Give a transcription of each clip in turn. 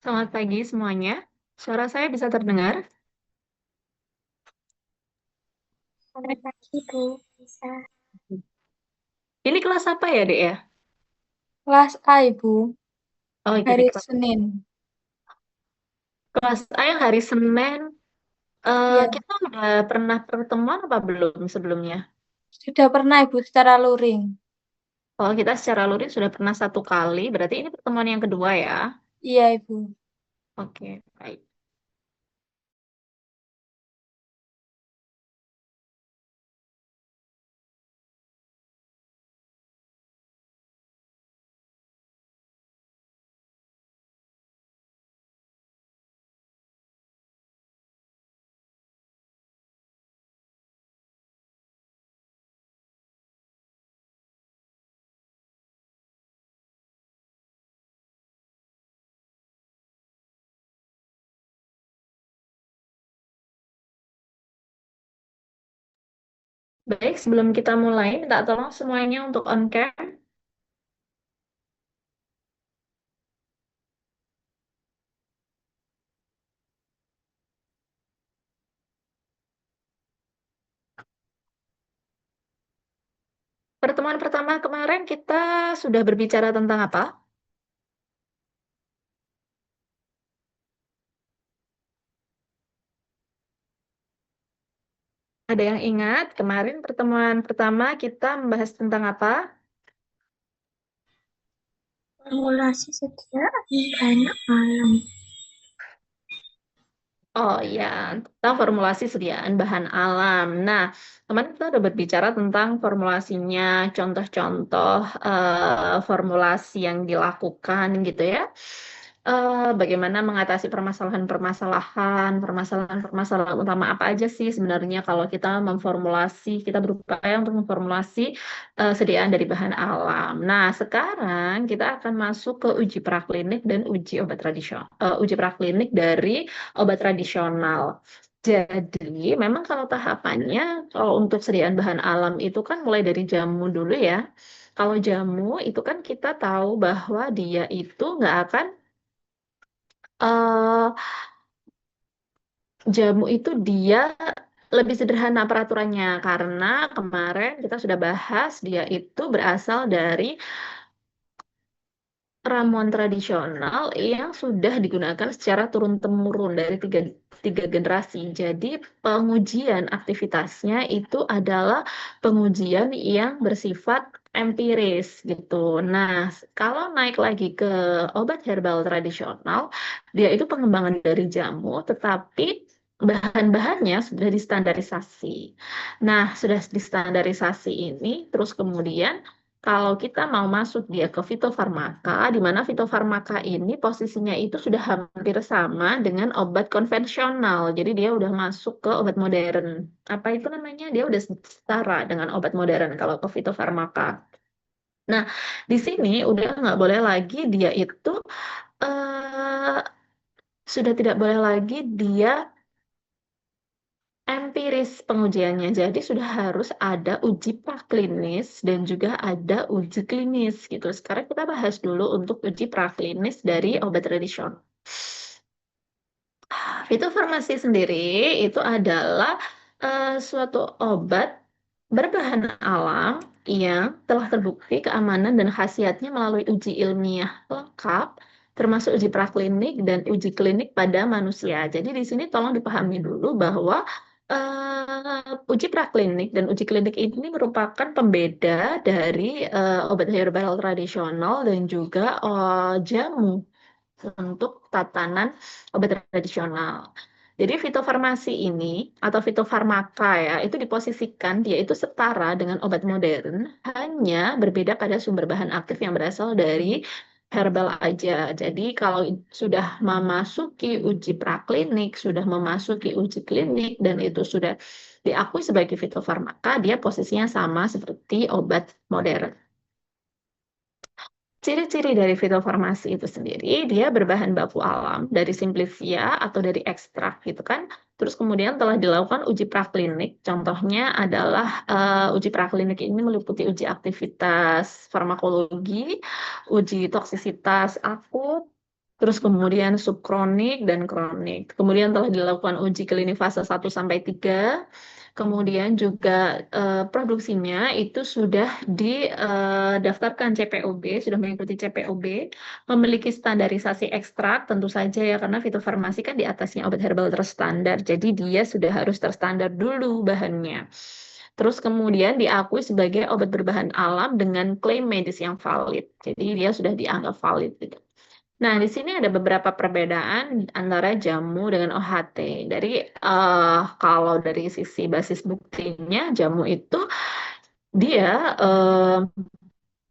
Selamat pagi semuanya. Suara saya bisa terdengar? Selamat pagi, Bu. Bisa. Ini kelas apa ya, Dek ya? Kelas A, Ibu. Oh, jadi Hari Senin. kelas A yang hari Senin. Iya, Kita udah pernah pertemuan apa belum sebelumnya? sudah pernah, Ibu, secara luring. Oh, kita secara luring sudah pernah satu kali. Berarti ini pertemuan yang kedua ya? Iya, Ibu. Oke, baik. Baik, sebelum kita mulai, minta tolong semuanya untuk on cam. Pertemuan pertama kemarin kita sudah berbicara tentang apa? Ada yang ingat? Kemarin pertemuan pertama kita membahas tentang apa? Formulasi sediaan banyak malam. Oh iya, tentang formulasi sediaan bahan alam. Nah, kemarin kita udah berbicara tentang formulasinya, contoh-contoh formulasi yang dilakukan gitu ya. Bagaimana mengatasi permasalahan-permasalahan utama apa aja sih sebenarnya kalau kita memformulasi, kita berupaya untuk memformulasi sediaan dari bahan alam. Nah, sekarang kita akan masuk ke uji praklinik dan uji obat tradisional, uji praklinik dari obat tradisional. Jadi, memang kalau tahapannya, kalau untuk sediaan bahan alam itu kan mulai dari jamu dulu ya. Kalau jamu itu kan kita tahu bahwa dia itu nggak akan, eh jamu itu dia lebih sederhana peraturannya karena kemarin kita sudah bahas dia itu berasal dari ramuan tradisional yang sudah digunakan secara turun-temurun dari tiga generasi. Jadi pengujian aktivitasnya itu adalah pengujian yang bersifat empiris gitu. Nah, kalau naik lagi ke obat herbal tradisional, dia itu pengembangan dari jamu, tetapi bahan-bahannya sudah distandarisasi. Nah, sudah distandarisasi ini, terus kemudian kalau kita mau masuk dia ke fitofarmaka, di mana fitofarmaka ini posisinya itu sudah hampir sama dengan obat konvensional. Jadi dia udah masuk ke obat modern. Apa itu namanya? Dia udah setara dengan obat modern kalau ke fitofarmaka. Nah, di sini udah nggak boleh lagi dia itu eh, sudah tidak boleh lagi dia empiris pengujiannya. Jadi sudah harus ada uji praklinis dan juga ada uji klinis gitu. Sekarang kita bahas dulu untuk uji praklinis dari obat tradisional. Fitofarmasi sendiri itu adalah suatu obat berbahan alam yang telah terbukti keamanan dan khasiatnya melalui uji ilmiah lengkap, termasuk uji praklinik dan uji klinik pada manusia. Jadi di sini tolong dipahami dulu bahwa uji praklinik dan uji klinik ini merupakan pembeda dari obat herbal tradisional dan juga jamu untuk tatanan obat tradisional. Jadi fitofarmasi ini atau fitofarmaka ya, itu diposisikan dia itu setara dengan obat modern, hanya berbeda pada sumber bahan aktif yang berasal dari herbal aja. Jadi kalau sudah memasuki uji praklinik, sudah memasuki uji klinik dan itu sudah diakui sebagai fitofarmaka, dia posisinya sama seperti obat modern. Ciri-ciri dari fitofarmasi itu sendiri, dia berbahan baku alam dari simplifia atau dari ekstrak gitu kan. Terus kemudian telah dilakukan uji praklinik. Contohnya adalah uji praklinik ini meliputi uji aktivitas farmakologi, uji toksisitas akut, terus kemudian subkronik dan kronik. Kemudian telah dilakukan uji klinik fase 1 sampai 3. Kemudian juga produksinya itu sudah didaftarkan CPOB, sudah mengikuti CPOB, memiliki standarisasi ekstrak tentu saja ya karena fitofarmasi kan di atasnya obat herbal terstandar. Jadi dia sudah harus terstandar dulu bahannya. Terus kemudian diakui sebagai obat berbahan alam dengan klaim medis yang valid. Jadi dia sudah dianggap valid gitu. Nah, di sini ada beberapa perbedaan antara jamu dengan OHT. Dari kalau dari sisi basis buktinya, jamu itu dia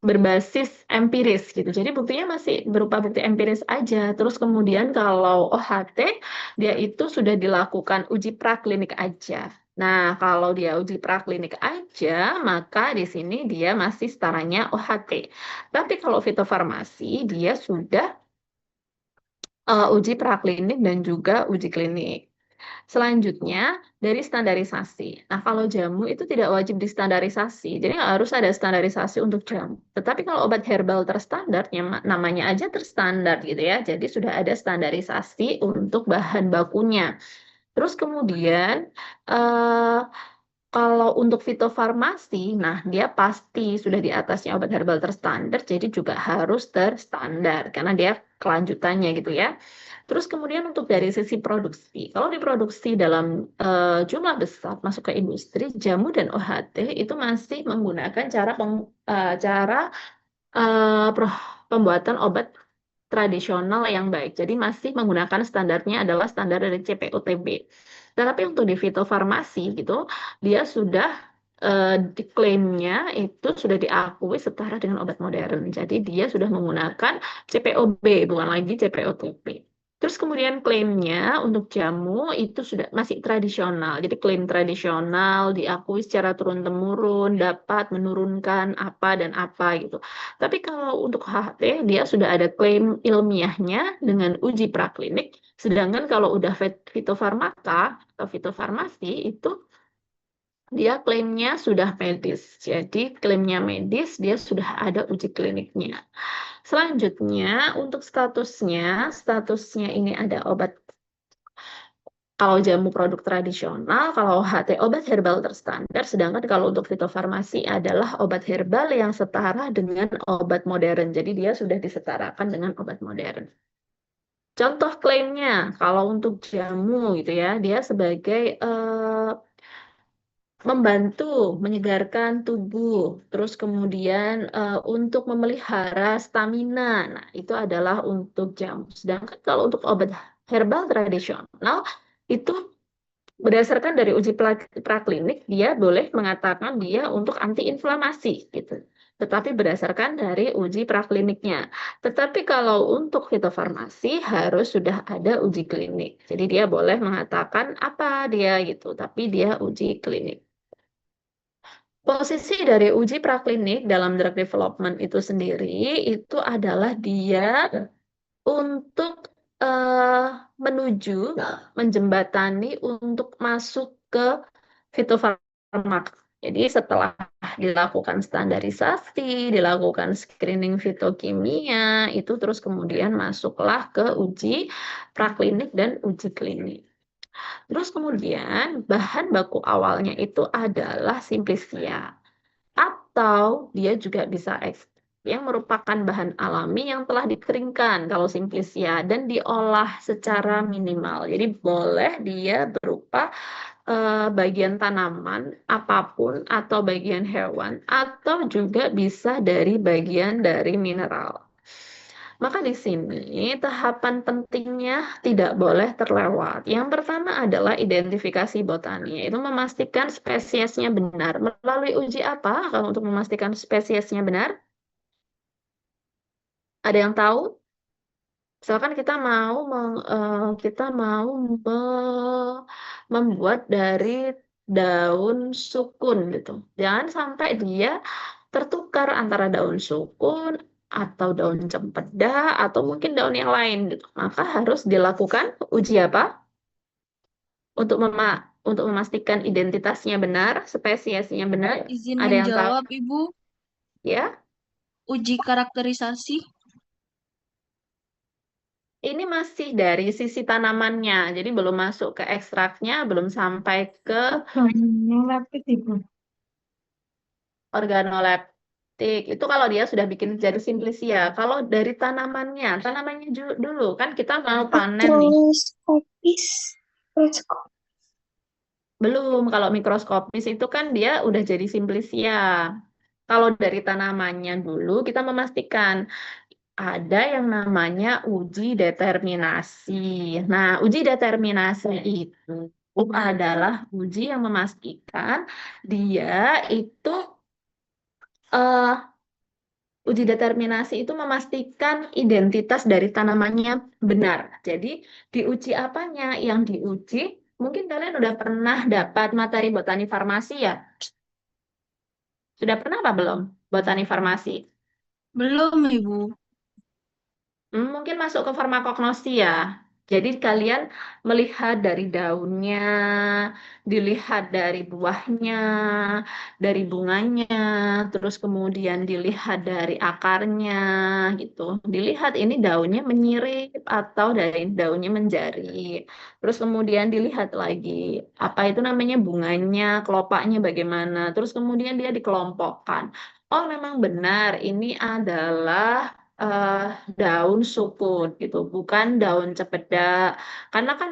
berbasis empiris gitu. Jadi buktinya masih berupa bukti empiris aja. Terus kemudian kalau OHT dia itu sudah dilakukan uji praklinik aja. Nah, kalau dia uji praklinik aja, maka di sini dia masih setaranya OHT. Tapi kalau fitofarmasi dia sudah uji praklinik dan juga uji klinik. Selanjutnya, dari standarisasi. Nah, kalau jamu itu tidak wajib distandarisasi. Jadi nggak harus ada standarisasi untuk jamu. Tetapi kalau obat herbal terstandar, namanya aja terstandar gitu ya. Jadi sudah ada standarisasi untuk bahan bakunya. Terus kemudian, eh, kalau untuk fitofarmasi, nah dia pasti sudah di atasnya obat herbal terstandar, jadi juga harus terstandar karena dia kelanjutannya gitu ya. Terus kemudian untuk dari sisi produksi, kalau diproduksi dalam jumlah besar masuk ke industri, jamu dan OHT itu masih menggunakan cara pembuatan obat tradisional yang baik. Jadi masih menggunakan standarnya adalah standar dari CPOTB. Tetapi untuk di fitofarmasi gitu, dia sudah diklaimnya itu sudah diakui setara dengan obat modern. Jadi dia sudah menggunakan CPOB, bukan lagi CPOTB. Terus kemudian klaimnya untuk jamu itu sudah masih tradisional. Jadi klaim tradisional diakui secara turun-temurun dapat menurunkan apa dan apa gitu. Tapi kalau untuk HT dia sudah ada klaim ilmiahnya dengan uji praklinik. Sedangkan kalau udah fitofarmaka atau fitofarmasi itu dia klaimnya sudah medis. Jadi klaimnya medis dia sudah ada uji kliniknya. Selanjutnya untuk statusnya ini ada obat kalau jamu produk tradisional, kalau HT obat herbal terstandar, sedangkan kalau untuk fitofarmasi adalah obat herbal yang setara dengan obat modern. Jadi dia sudah disetarakan dengan obat modern. Contoh klaimnya, kalau untuk jamu gitu ya, dia sebagai membantu menyegarkan tubuh, terus kemudian untuk memelihara stamina. Nah, itu adalah untuk jamu. Sedangkan kalau untuk obat herbal tradisional, itu berdasarkan dari uji praklinik, dia boleh mengatakan dia untuk antiinflamasi gitu. Tetapi berdasarkan dari uji prakliniknya. Tetapi kalau untuk fitofarmasi harus sudah ada uji klinik. Jadi dia boleh mengatakan apa dia gitu, tapi dia uji klinik. Posisi dari uji praklinik dalam drug development itu sendiri itu adalah dia untuk eh, menuju menjembatani untuk masuk ke fitofarmaka. Jadi setelah dilakukan standarisasi, dilakukan screening fitokimia, itu terus kemudian masuklah ke uji praklinik dan uji klinik. Terus kemudian bahan baku awalnya itu adalah simplisia atau dia juga bisa ekstrak yang merupakan bahan alami yang telah dikeringkan kalau simplisia dan diolah secara minimal. Jadi boleh dia berupa bagian tanaman apapun atau bagian hewan atau juga bisa dari bagian dari mineral. Maka di sini tahapan pentingnya tidak boleh terlewat. Yang pertama adalah identifikasi botani, yaitu memastikan spesiesnya benar. Melalui uji apa kalau untuk memastikan spesiesnya benar? Ada yang tahu? Misalkan kita mau membuat dari daun sukun gitu. Jangan sampai dia tertukar antara daun sukun atau daun cempeda atau mungkin daun yang lain gitu. Maka harus dilakukan uji apa? Untuk untuk memastikan identitasnya benar, spesiesnya benar. Izin Ada yang tahu menjawab, Ibu. ya? Uji karakterisasi. Ini masih dari sisi tanamannya, jadi belum masuk ke ekstraknya, belum sampai ke Yang rapid ibu. organoleptik. Itu kalau dia sudah bikin jadi simplisia. Kalau dari tanamannya, tanamannya dulu kan kita mau panen nih. Mikroskopis. Mikroskop. Belum, kalau mikroskopis itu kan dia udah jadi simplisia. Kalau dari tanamannya dulu kita memastikan ada yang namanya uji determinasi. Nah, uji determinasi itu adalah uji yang memastikan dia itu eh, uji determinasi itu memastikan identitas dari tanamannya benar. Jadi, diuji apanya? Yang diuji, mungkin kalian udah pernah dapat materi botani farmasi ya? Sudah pernah apa belum? Botani farmasi. Belum, Ibu. Mungkin masuk ke farmakognosi ya. Jadi kalian melihat dari daunnya, dilihat dari buahnya, dari bunganya, terus kemudian dilihat dari akarnya gitu. Dilihat ini daunnya menyirip atau dari daunnya menjari. Terus kemudian dilihat lagi apa itu namanya bunganya, kelopaknya bagaimana. Terus kemudian dia dikelompokkan. Oh, memang benar ini adalah eh, daun sukun gitu, bukan daun cempedak. Karena kan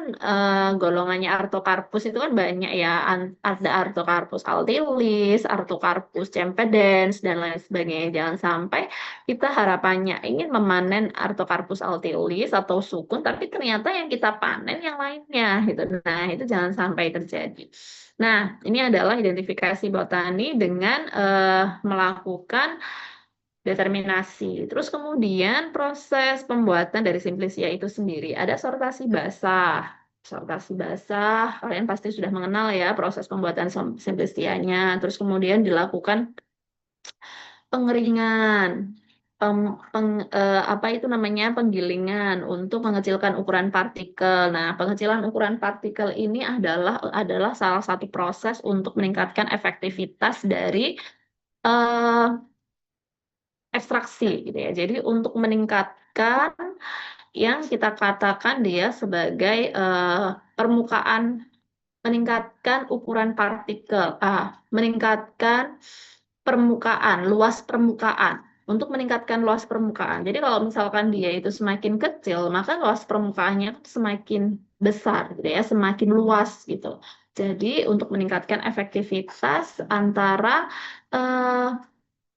golongannya Artocarpus itu kan banyak ya, ada Artocarpus altilis, Artocarpus cempedens dan lain sebagainya. Jangan sampai kita harapannya ingin memanen Artocarpus altilis atau sukun, tapi ternyata yang kita panen yang lainnya gitu. Nah, itu jangan sampai terjadi. Nah, ini adalah identifikasi botani dengan melakukan determinasi. Terus kemudian proses pembuatan dari simplisia itu sendiri. Ada sortasi basah. Sortasi basah, kalian pasti sudah mengenal ya proses pembuatan simplisianya. Terus kemudian dilakukan pengeringan. Apa itu namanya penggilingan untuk mengecilkan ukuran partikel. Nah, pengecilan ukuran partikel ini adalah salah satu proses untuk meningkatkan efektivitas dari eh, ekstraksi gitu ya. Jadi untuk meningkatkan yang kita katakan dia sebagai permukaan, meningkatkan ukuran partikel, meningkatkan permukaan, luas permukaan. Untuk meningkatkan luas permukaan. Jadi kalau misalkan dia itu semakin kecil, maka luas permukaannya semakin besar gitu ya, semakin luas gitu. Jadi untuk meningkatkan efektivitas antara eh,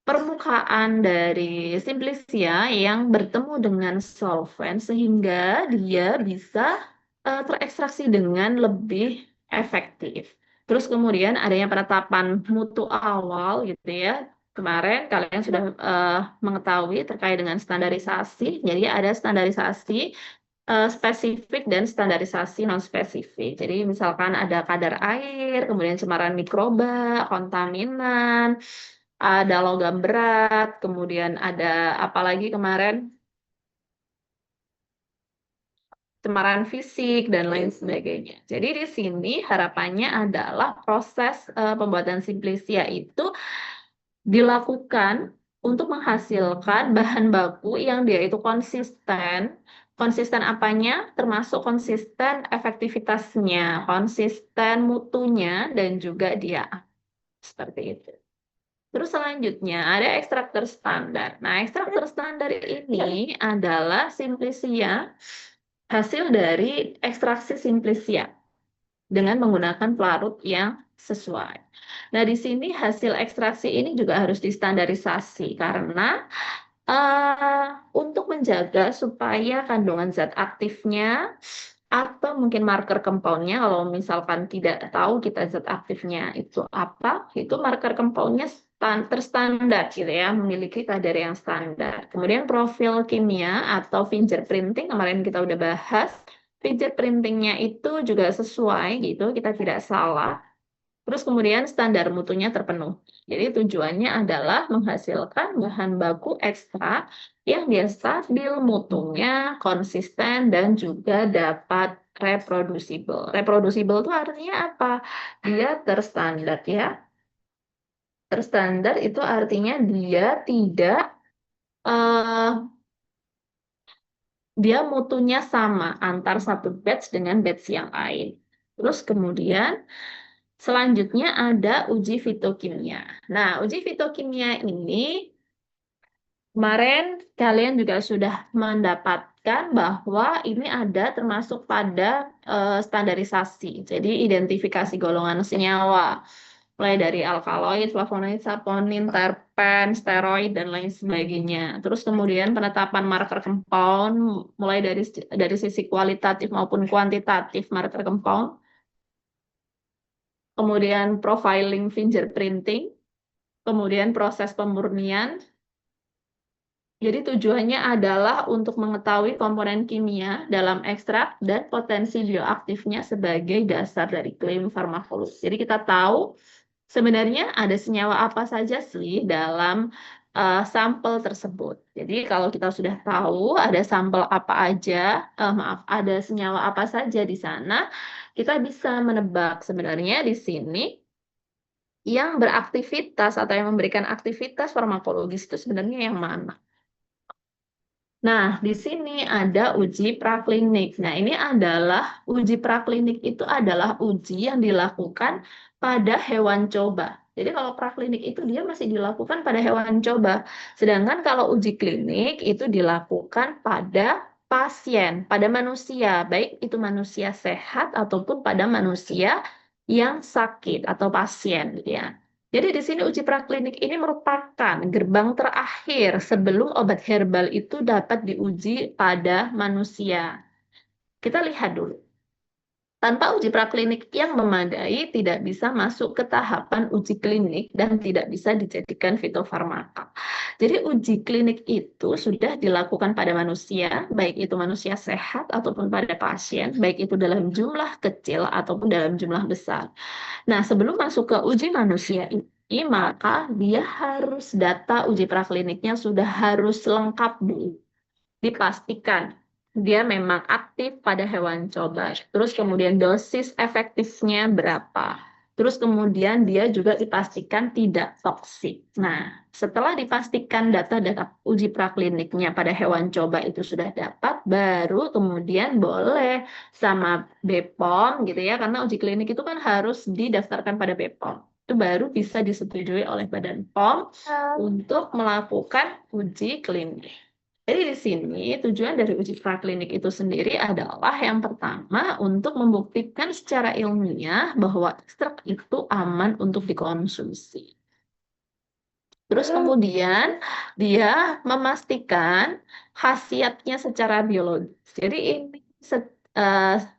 permukaan dari simplisia yang bertemu dengan solvent sehingga dia bisa terekstraksi dengan lebih efektif. Terus kemudian adanya penetapan mutu awal gitu ya. Kemarin kalian sudah mengetahui terkait dengan standarisasi. Jadi ada standarisasi spesifik dan standarisasi non spesifik. Jadi misalkan ada kadar air, kemudian cemaran mikroba, kontaminan, ada logam berat, kemudian ada apa lagi kemarin cemaran fisik dan lain sebagainya. Jadi di sini harapannya adalah proses pembuatan simplisia itu dilakukan untuk menghasilkan bahan baku yang dia itu konsisten. Konsisten apanya? Termasuk konsisten efektivitasnya, konsisten mutunya, dan juga dia seperti itu. Terus selanjutnya ada ekstrak terstandar. Nah, ekstrak terstandar ini adalah simplisia, hasil dari ekstraksi simplisia dengan menggunakan pelarut yang sesuai. Nah, di sini hasil ekstraksi ini juga harus distandarisasi karena untuk menjaga supaya kandungan zat aktifnya atau mungkin marker compoundnya, kalau misalkan tidak tahu kita zat aktifnya itu apa, itu marker compoundnya terstandar gitu ya, memiliki kadar yang standar. Kemudian profil kimia atau fingerprinting kemarin kita udah bahas, fingerprintingnya itu juga sesuai gitu, kita tidak salah. Terus kemudian standar mutunya terpenuh. Jadi tujuannya adalah menghasilkan bahan baku ekstra yang dia stabil mutunya, konsisten, dan juga dapat reproducible. Reproducible itu artinya apa? Dia terstandar ya. Terstandar itu artinya dia tidak eh, dia mutunya sama antar satu batch dengan batch yang lain. Terus kemudian selanjutnya ada uji fitokimia. Nah, uji fitokimia ini kemarin kalian juga sudah mendapatkan bahwa ini ada termasuk pada standarisasi. Jadi identifikasi golongan senyawa, mulai dari alkaloid, flavonoid, saponin, terpen, steroid dan lain sebagainya. Terus kemudian penetapan marker compound, mulai dari sisi kualitatif maupun kuantitatif marker compound. Kemudian profiling fingerprinting, kemudian proses pemurnian. Jadi tujuannya adalah untuk mengetahui komponen kimia dalam ekstrak dan potensi bioaktifnya sebagai dasar dari klaim farmakologi. Jadi kita tahu sebenarnya ada senyawa apa saja sih dalam sampel tersebut. Jadi kalau kita sudah tahu ada sampel apa aja, maaf, ada senyawa apa saja di sana, kita bisa menebak sebenarnya di sini yang beraktivitas atau yang memberikan aktivitas farmakologis itu sebenarnya yang mana. Nah, di sini ada uji praklinik. Nah, ini adalah uji praklinik itu adalah uji yang dilakukan pada hewan coba. Jadi kalau praklinik itu dia masih dilakukan pada hewan coba. Sedangkan kalau uji klinik itu dilakukan pada pasien, pada manusia, baik itu manusia sehat ataupun pada manusia yang sakit atau pasien, gitu ya. Jadi di sini uji praklinik ini merupakan gerbang terakhir sebelum obat herbal itu dapat diuji pada manusia. Kita lihat dulu. Tanpa uji praklinik yang memadai, tidak bisa masuk ke tahapan uji klinik dan tidak bisa dijadikan fitofarmaka. Jadi uji klinik itu sudah dilakukan pada manusia, baik itu manusia sehat ataupun pada pasien, baik itu dalam jumlah kecil ataupun dalam jumlah besar. Nah, sebelum masuk ke uji manusia ini, maka dia harus data uji prakliniknya sudah harus lengkap dulu. Dipastikan dia memang aktif pada hewan coba. Terus kemudian dosis efektifnya berapa. Terus kemudian dia juga dipastikan tidak toksik. Nah, setelah dipastikan data-data uji prakliniknya pada hewan coba itu sudah dapat, baru kemudian boleh sama BPOM gitu ya, karena uji klinik itu kan harus didaftarkan pada BPOM. Itu baru bisa disetujui oleh Badan POM untuk melakukan uji klinik. Jadi di sini tujuan dari uji praklinik itu sendiri adalah yang pertama untuk membuktikan secara ilmiah bahwa ekstrak itu aman untuk dikonsumsi. Terus kemudian dia memastikan khasiatnya secara biologis. Jadi ini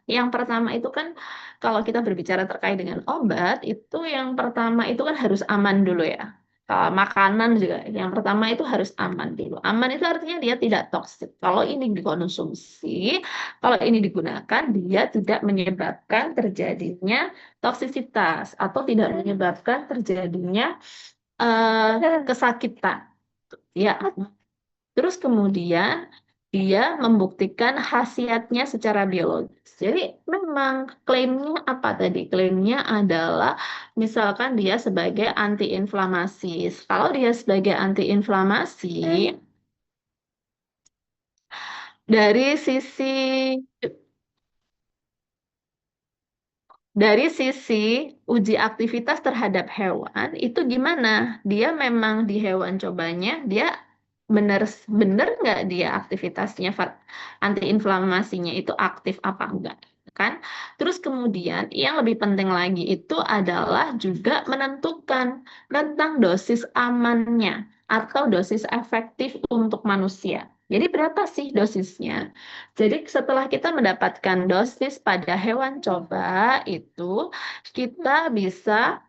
yang pertama itu kan kalau kita berbicara terkait dengan obat itu yang pertama itu kan harus aman dulu ya. Makanan juga yang pertama itu harus aman dulu. Aman itu artinya dia tidak toksik. Kalau ini dikonsumsi, kalau ini digunakan, dia tidak menyebabkan terjadinya toksisitas atau tidak menyebabkan terjadinya kesakitan. Ya, terus kemudian dia membuktikan khasiatnya secara biologis. Jadi memang klaimnya apa tadi? Klaimnya adalah misalkan dia sebagai antiinflamasi. Kalau dia sebagai antiinflamasi, dari sisi Dari sisi uji aktivitas terhadap hewan itu gimana? Dia memang di hewan cobanya dia benar benar nggak dia aktivitasnya antiinflamasinya itu aktif apa enggak kan? Terus kemudian yang lebih penting lagi itu adalah juga menentukan tentang dosis amannya atau dosis efektif untuk manusia. Jadi berapa sih dosisnya? Jadi setelah kita mendapatkan dosis pada hewan coba itu kita bisa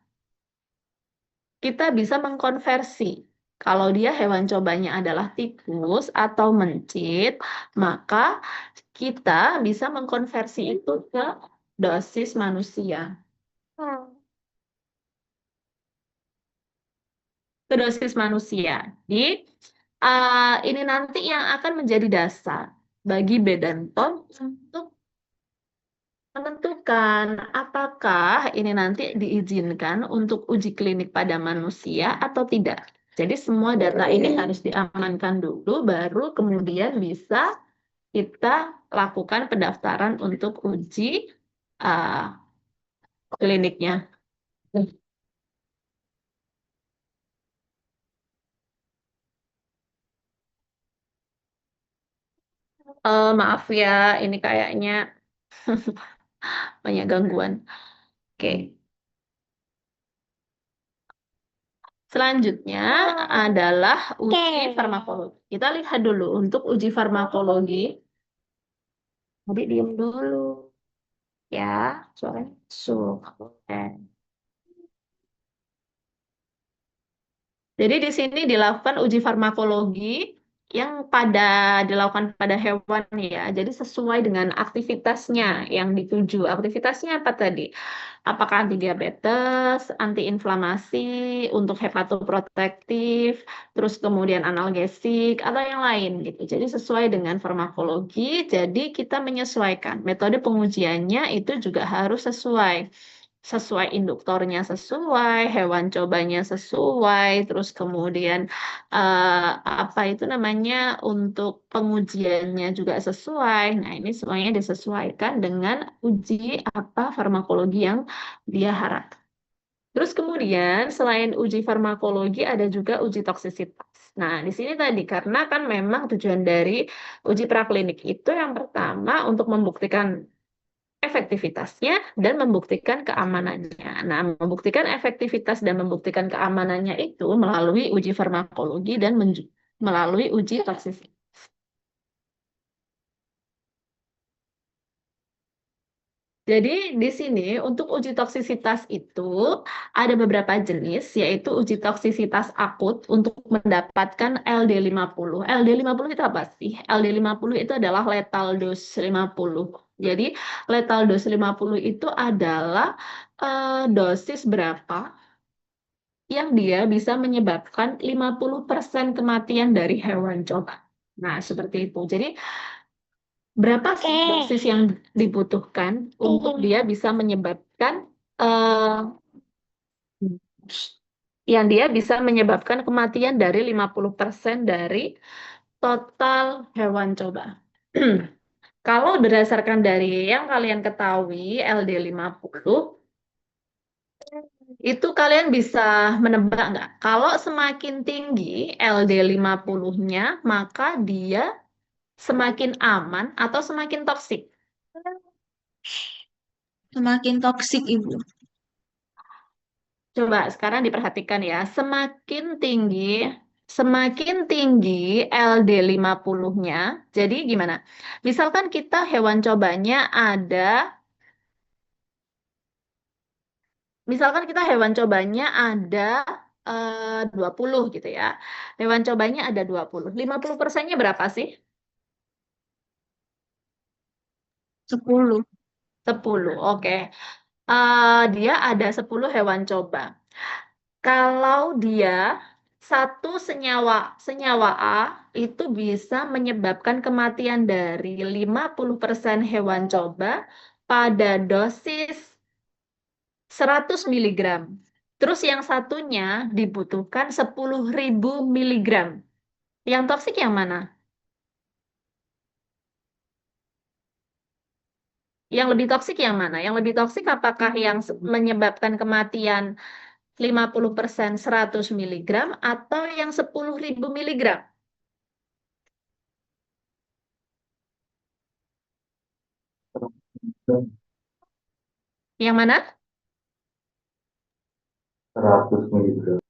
kita bisa mengkonversi. Kalau dia hewan cobanya adalah tikus atau mencit, maka kita bisa mengkonversi itu ke dosis manusia. Ke dosis manusia. Jadi ini nanti yang akan menjadi dasar bagi Badan POM untuk menentukan apakah ini nanti diizinkan untuk uji klinik pada manusia atau tidak. Jadi semua data ini harus diamankan dulu, baru kemudian bisa kita lakukan pendaftaran untuk uji uh, kliniknya. Maaf ya, ini kayaknya banyak gangguan. Oke, selanjutnya adalah uji farmakologi. Kita lihat dulu untuk uji farmakologi. Jadi diem dulu ya, suaranya masuk. Oke. Jadi di sini dilakukan uji farmakologi yang dilakukan pada hewan ya. Jadi sesuai dengan aktivitasnya yang dituju. Aktivitasnya apa tadi? Apakah anti diabetes, antiinflamasi, untuk hepatoprotektif, terus kemudian analgesik atau yang lain gitu. Jadi sesuai dengan farmakologi. Jadi kita menyesuaikan metode pengujiannya itu juga harus sesuai induktornya sesuai, hewan cobanya sesuai, terus kemudian apa itu namanya untuk pengujiannya juga sesuai. Nah, ini semuanya disesuaikan dengan uji apa farmakologi yang dia harapkan. Terus kemudian selain uji farmakologi ada juga uji toksisitas. Nah, di sini tadi karena kan memang tujuan dari uji praklinik itu yang pertama untuk membuktikan efektivitasnya dan membuktikan keamanannya. Nah, membuktikan efektivitas dan membuktikan keamanannya itu melalui uji farmakologi dan melalui uji toksisitas. Jadi di sini untuk uji toksisitas itu ada beberapa jenis, yaitu uji toksisitas akut untuk mendapatkan LD50. LD50 itu apa sih? LD50 itu adalah lethal dose 50. Jadi lethal dose 50 itu adalah dosis berapa yang dia bisa menyebabkan 50% kematian dari hewan coba. Nah, seperti itu. Jadi berapa sih dosis yang dibutuhkan untuk dia bisa menyebabkan eh, kematian dari 50% dari total hewan coba. Kalau berdasarkan dari yang kalian ketahui LD50 itu kalian bisa menebak nggak? Kalau semakin tinggi LD50-nya, maka dia semakin aman atau semakin toksik. Semakin toksik, Ibu. Coba sekarang diperhatikan ya, semakin tinggi LD50-nya. Jadi gimana? Misalkan kita hewan cobanya ada 20 gitu ya. Hewan cobanya ada 20. 50%-nya berapa sih? 10. 10. Oke. Dia ada 10 hewan coba. Kalau dia satu senyawa A itu bisa menyebabkan kematian dari 50% hewan coba pada dosis 100 miligram. Terus yang satunya dibutuhkan 10.000 miligram. Yang toksik yang mana? Yang lebih toksik yang mana? Yang lebih toksik apakah yang menyebabkan kematian 50% 100 miligram atau yang 10.000 miligram? Yang mana? 100 miligram.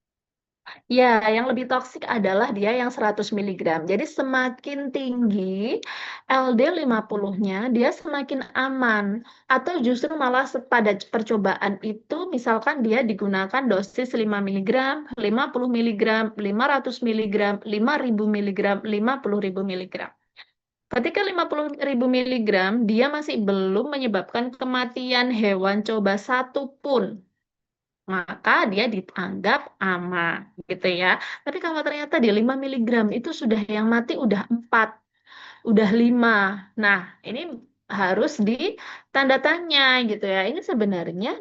Ya, yang lebih toksik adalah dia yang 100 miligram. Jadi semakin tinggi LD50-nya, dia semakin aman. Atau justru malah pada percobaan itu, misalkan dia digunakan dosis 5 miligram, 50 miligram, 500 miligram, 5.000 miligram, 50.000 miligram. Ketika 50.000 miligram, dia masih belum menyebabkan kematian hewan coba satupun, maka dia dianggap aman gitu ya. Tapi kalau ternyata di 5 miligram itu sudah yang mati udah 4, udah 5. Nah, ini harus ditanda tanya gitu ya. Ini sebenarnya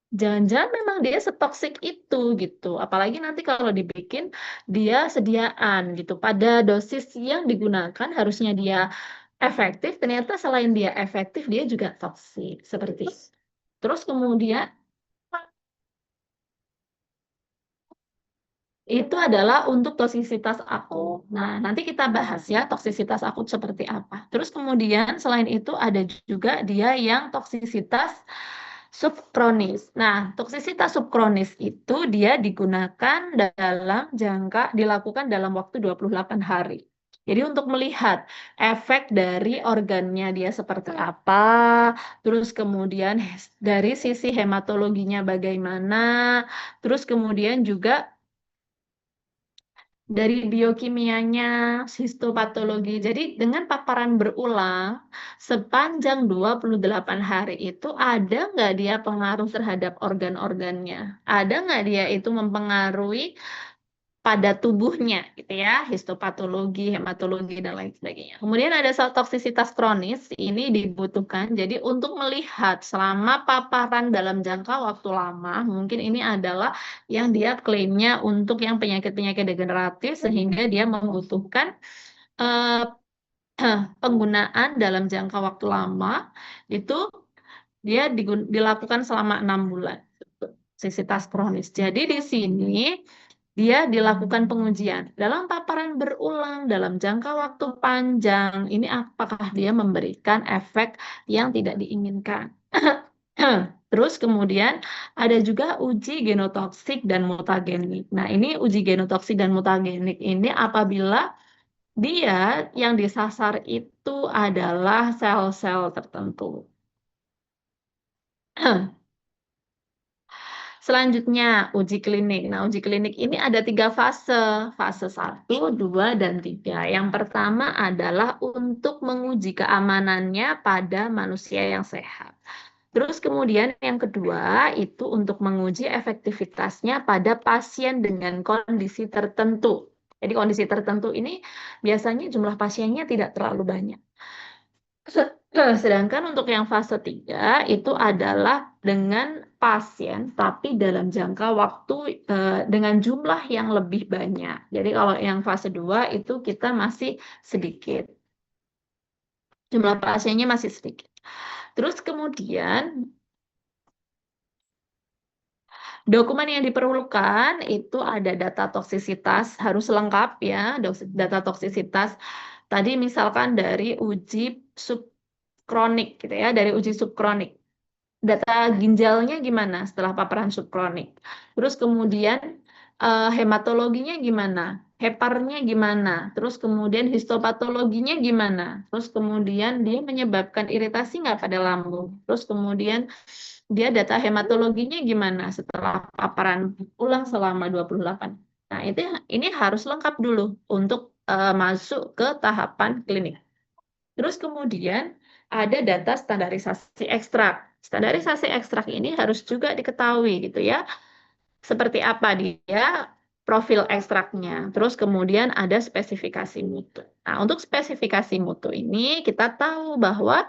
Jangan-jangan memang dia setoksik itu gitu. Apalagi nanti kalau dibikin dia sediaan gitu. Pada dosis yang digunakan harusnya dia efektif, ternyata selain dia efektif dia juga toksik seperti itu. Terus kemudian itu adalah untuk toksisitas akut. Nah, nanti kita bahas ya toksisitas akut seperti apa. Terus kemudian selain itu ada juga dia yang toksisitas subkronis. Nah, toksisitas subkronis itu dia digunakan dilakukan dalam waktu 28 hari. Jadi untuk melihat efek dari organnya dia seperti apa, terus kemudian dari sisi hematologinya bagaimana, terus kemudian juga dari biokimianya, histopatologi. Jadi dengan paparan berulang sepanjang 28 hari itu ada nggak dia pengaruh terhadap organ-organnya? Ada nggak dia itu mempengaruhi pada tubuhnya gitu ya, histopatologi, hematologi dan lain sebagainya. Kemudian ada sel toksisitas kronis, ini dibutuhkan. Jadi untuk melihat selama paparan dalam jangka waktu lama, mungkin ini adalah yang dia klaimnya untuk yang penyakit-penyakit degeneratif sehingga dia membutuhkan eh, penggunaan dalam jangka waktu lama itu dia dilakukan selama 6 bulan. Toksisitas kronis. Jadi di sini dia dilakukan pengujian dalam paparan berulang dalam jangka waktu panjang. Ini apakah dia memberikan efek yang tidak diinginkan? Terus kemudian ada juga uji genotoksik dan mutagenik. Nah, ini uji genotoksik dan mutagenik ini apabila dia yang disasar itu adalah sel-sel tertentu. Selanjutnya, uji klinik. Nah, uji klinik ini ada 3 fase. Fase 1, 2, dan 3. Yang pertama adalah untuk menguji keamanannya pada manusia yang sehat. Terus kemudian yang kedua itu untuk menguji efektivitasnya pada pasien dengan kondisi tertentu. Jadi kondisi tertentu ini biasanya jumlah pasiennya tidak terlalu banyak. Sedangkan untuk yang fase 3 itu adalah dengan pasien tapi dalam jangka waktu dengan jumlah yang lebih banyak. Jadi kalau yang fase 2 itu kita masih sedikit. Jumlah pasiennya masih sedikit. Terus kemudian dokumen yang diperlukan itu ada data toksisitas harus lengkap ya, data toksisitas. Tadi misalkan dari uji subkronik gitu ya, dari uji subkronik. Data ginjalnya gimana setelah paparan subkronik. Terus kemudian hematologinya gimana, heparnya gimana, terus kemudian histopatologinya gimana, terus kemudian dia menyebabkan iritasi nggak pada lambung, terus kemudian dia data hematologinya gimana setelah paparan ulang selama 28. Nah, ini harus lengkap dulu untuk masuk ke tahapan klinik. Terus kemudian ada data standarisasi ekstrak. Standarisasi ekstrak ini harus juga diketahui gitu ya. Seperti apa dia profil ekstraknya. Terus kemudian ada spesifikasi mutu. Nah, untuk spesifikasi mutu ini kita tahu bahwa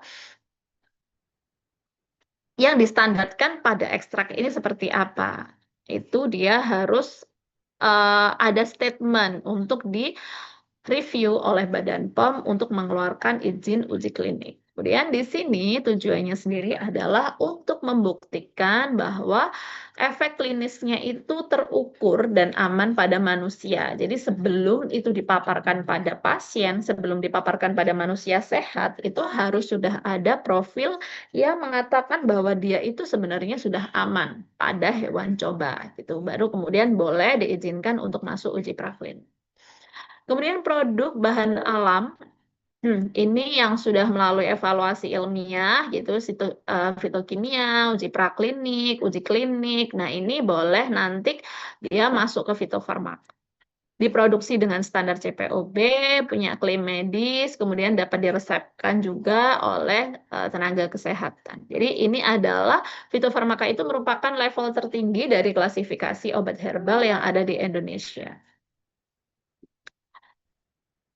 yang distandarkan pada ekstrak ini seperti apa. Itu dia harus ada statement untuk di review oleh Badan POM untuk mengeluarkan izin uji klinik. Kemudian di sini tujuannya sendiri adalah untuk membuktikan bahwa efek klinisnya itu terukur dan aman pada manusia. Jadi sebelum itu dipaparkan pada pasien, sebelum dipaparkan pada manusia sehat, itu harus sudah ada profil yang mengatakan bahwa dia itu sebenarnya sudah aman pada hewan coba. Gitu. Baru kemudian boleh diizinkan untuk masuk uji praklinik. Kemudian produk bahan alam, ini yang sudah melalui evaluasi ilmiah, gitu, fitokimia, uji praklinik, uji klinik. Nah, ini boleh nanti dia masuk ke fitofarmaka. Diproduksi dengan standar CPOB, punya klaim medis, kemudian dapat diresepkan juga oleh tenaga kesehatan. Jadi ini adalah fitofarmaka itu merupakan level tertinggi dari klasifikasi obat herbal yang ada di Indonesia.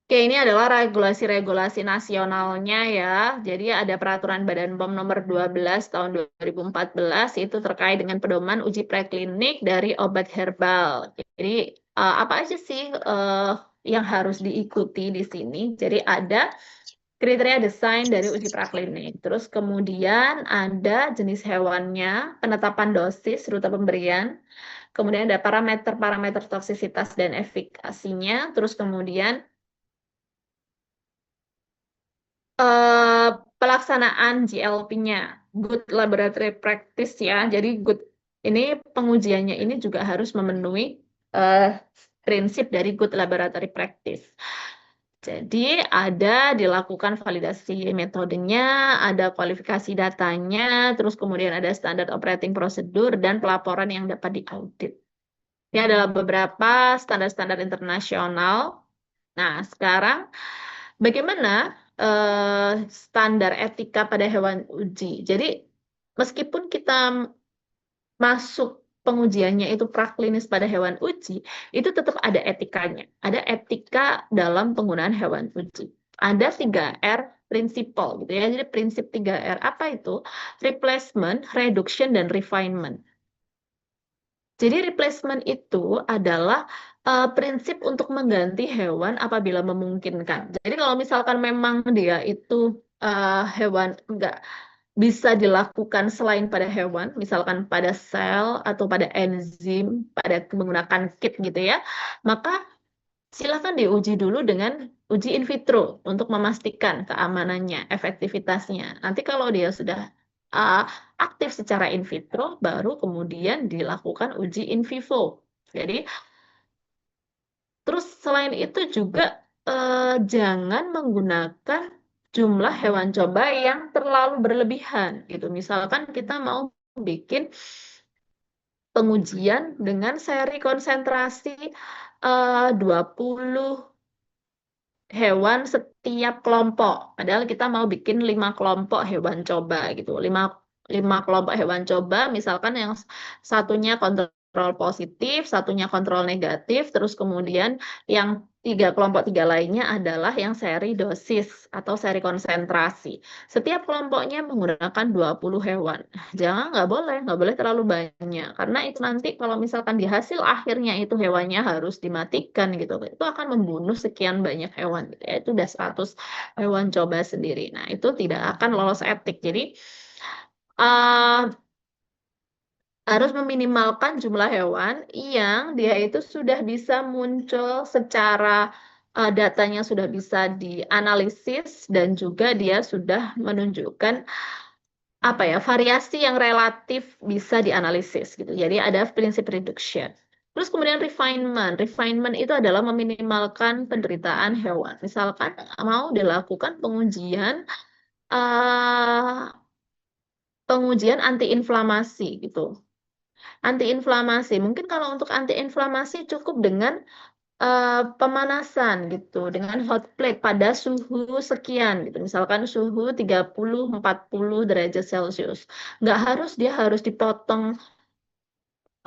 Oke, ini adalah regulasi-regulasi nasionalnya ya. Jadi ada peraturan Badan POM nomor 12 tahun 2014 itu terkait dengan pedoman uji preklinik dari obat herbal. Jadi apa aja sih yang harus diikuti di sini? Jadi ada kriteria desain dari uji praklinik. Terus kemudian ada jenis hewannya, penetapan dosis, rute pemberian, kemudian ada parameter-parameter toksisitas dan efikasinya, terus kemudian eh, pelaksanaan GLP-nya, Good Laboratory Practice ya. Jadi good ini pengujiannya ini juga harus memenuhi eh, prinsip dari Good Laboratory Practice. Jadi ada dilakukan validasi metodenya, ada kualifikasi datanya, terus kemudian ada standar operating prosedur dan pelaporan yang dapat diaudit. Ini adalah beberapa standar-standar internasional. Nah, sekarang bagaimana standar etika pada hewan uji? Jadi, meskipun kita masuk pengujiannya itu praklinis pada hewan uji, itu tetap ada etikanya. Ada etika dalam penggunaan hewan uji. Ada 3R prinsipal gitu ya. Jadi prinsip 3R apa itu? Replacement, reduction, dan refinement. Jadi replacement itu adalah prinsip untuk mengganti hewan apabila memungkinkan. Jadi kalau misalkan memang dia itu hewan enggak bisa dilakukan selain pada hewan, misalkan pada sel atau pada enzim, pada menggunakan kit gitu ya, maka silakan diuji dulu dengan uji in vitro untuk memastikan keamanannya, efektivitasnya. Nanti kalau dia sudah uh, aktif secara in vitro, baru kemudian dilakukan uji in vivo. Jadi, terus selain itu juga jangan menggunakan jumlah hewan coba yang terlalu berlebihan gitu. Misalkan kita mau bikin pengujian dengan seri konsentrasi 20 hewan setiap kelompok. Padahal kita mau bikin 5 kelompok hewan coba gitu. Lima kelompok hewan coba, misalkan yang satunya kontrol positif, satunya kontrol negatif, terus kemudian yang kelompok tiga lainnya adalah yang seri dosis atau seri konsentrasi. Setiap kelompoknya menggunakan 20 hewan. Nggak boleh terlalu banyak. Karena itu nanti kalau misalkan di hasil akhirnya itu hewannya harus dimatikan gitu. Itu akan membunuh sekian banyak hewan gitu ya. Itu udah 100 hewan coba sendiri. Nah, itu tidak akan lolos etik. Jadi uh, harus meminimalkan jumlah hewan yang dia itu sudah bisa muncul secara datanya sudah bisa dianalisis dan juga dia sudah menunjukkan apa ya variasi yang relatif bisa dianalisis gitu. Jadi ada prinsip reduction. Terus kemudian refinement. Refinement itu adalah meminimalkan penderitaan hewan. Misalkan mau dilakukan pengujian antiinflamasi gitu. Antiinflamasi. Mungkin kalau untuk antiinflamasi cukup dengan pemanasan gitu dengan hot plate pada suhu sekian gitu. Misalkan suhu 30-40 derajat Celcius. Nggak harus dia harus dipotong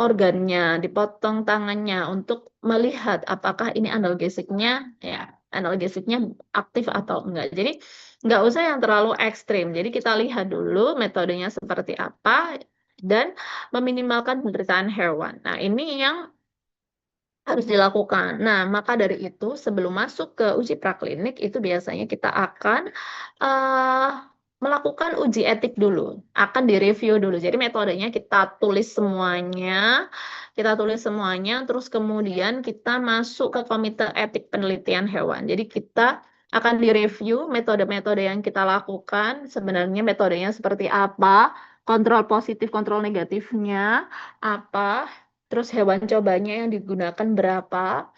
organnya, dipotong tangannya untuk melihat apakah ini analgesiknya ya analgesiknya aktif atau enggak. Jadi nggak usah yang terlalu ekstrim. Jadi kita lihat dulu metodenya seperti apa dan meminimalkan penderitaan hewan. Nah, ini yang harus dilakukan. Nah, maka dari itu sebelum masuk ke uji praklinik itu biasanya kita akan eh, melakukan uji etik dulu, akan direview dulu. Jadi metodenya kita tulis semuanya, terus kemudian kita masuk ke komite etik penelitian hewan. Jadi kita akan direview metode-metode yang kita lakukan, sebenarnya metodenya seperti apa, kontrol positif, kontrol negatifnya apa, terus hewan cobanya yang digunakan berapa,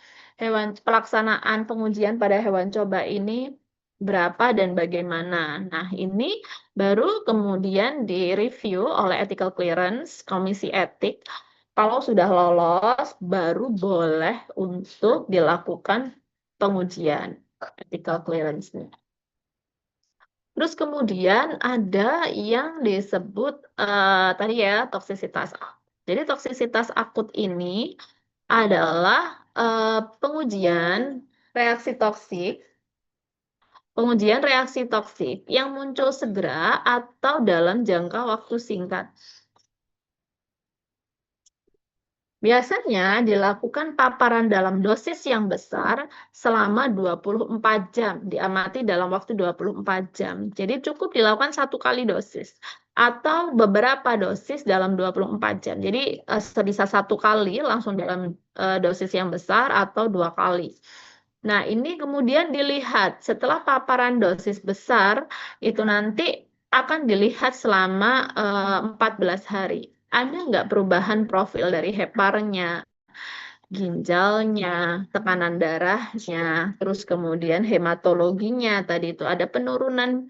pelaksanaan pengujian pada hewan coba ini berapa dan bagaimana. Nah, ini baru kemudian direview oleh ethical clearance, komisi etik. Kalau sudah lolos, baru boleh untuk dilakukan pengujian ethical clearance-nya. Terus kemudian ada yang disebut tadi ya toksisitas akut. Jadi toksisitas akut ini adalah pengujian reaksi toksik Pengujian reaksi toksik yang muncul segera atau dalam jangka waktu singkat. Biasanya dilakukan paparan dalam dosis yang besar selama 24 jam, diamati dalam waktu 24 jam. Jadi cukup dilakukan satu kali dosis atau beberapa dosis dalam 24 jam. Jadi bisa satu kali langsung dalam dosis yang besar atau dua kali. Nah, ini kemudian dilihat setelah paparan dosis besar itu nanti akan dilihat selama 14 hari. Ada nggak perubahan profil dari heparnya, ginjalnya, tekanan darahnya, terus kemudian hematologinya tadi itu ada penurunan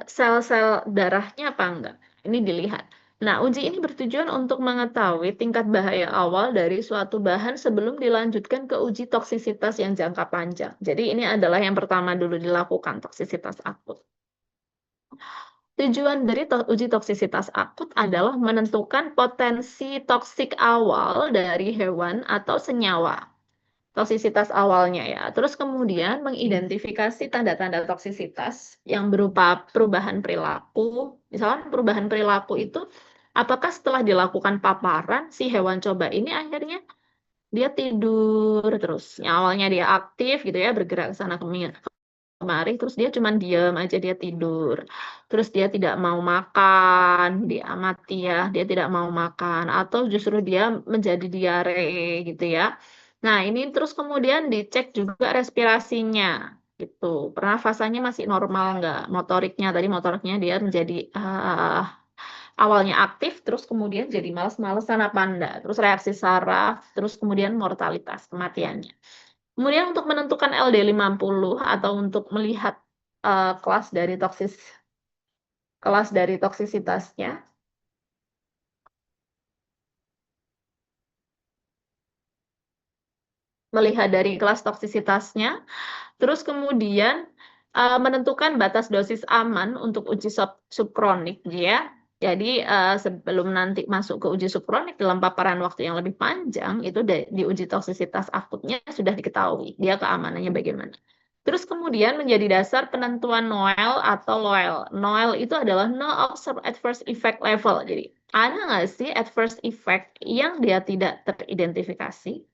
sel-sel darahnya apa enggak? Ini dilihat. Nah, uji ini bertujuan untuk mengetahui tingkat bahaya awal dari suatu bahan sebelum dilanjutkan ke uji toksisitas yang jangka panjang. Jadi ini adalah yang pertama dulu dilakukan, toksisitas akut. Tujuan dari uji toksisitas akut adalah menentukan potensi toksik awal dari hewan atau senyawa. Toksisitas awalnya ya. Terus kemudian mengidentifikasi tanda-tanda toksisitas yang berupa perubahan perilaku. Misalkan perubahan perilaku itu apakah setelah dilakukan paparan si hewan coba ini akhirnya dia tidur terus. Yang awalnya dia aktif gitu ya, bergerak ke sana kemari, terus dia cuman diam aja, dia tidur. Terus dia tidak mau makan, diamati ya, dia tidak mau makan. Atau justru dia menjadi diare gitu ya. Nah, ini terus kemudian dicek juga respirasinya gitu. Pernafasannya masih normal nggak? Motoriknya, tadi motoriknya dia menjadi awalnya aktif, terus kemudian jadi males-malesan apa enggak. Terus reaksi saraf, terus kemudian mortalitas, kematiannya. Kemudian untuk menentukan LD50 atau untuk melihat kelas dari toksisitasnya, melihat dari kelas toksisitasnya, terus kemudian menentukan batas dosis aman untuk uji subkronik ya. Jadi sebelum nanti masuk ke uji subkronik dalam paparan waktu yang lebih panjang, itu di uji toksisitas akutnya sudah diketahui dia keamanannya bagaimana. Terus kemudian menjadi dasar penentuan NOEL atau LOEL. NOEL itu adalah No Observed Adverse Effect Level. Jadi ada nggak sih adverse effect yang dia tidak teridentifikasi?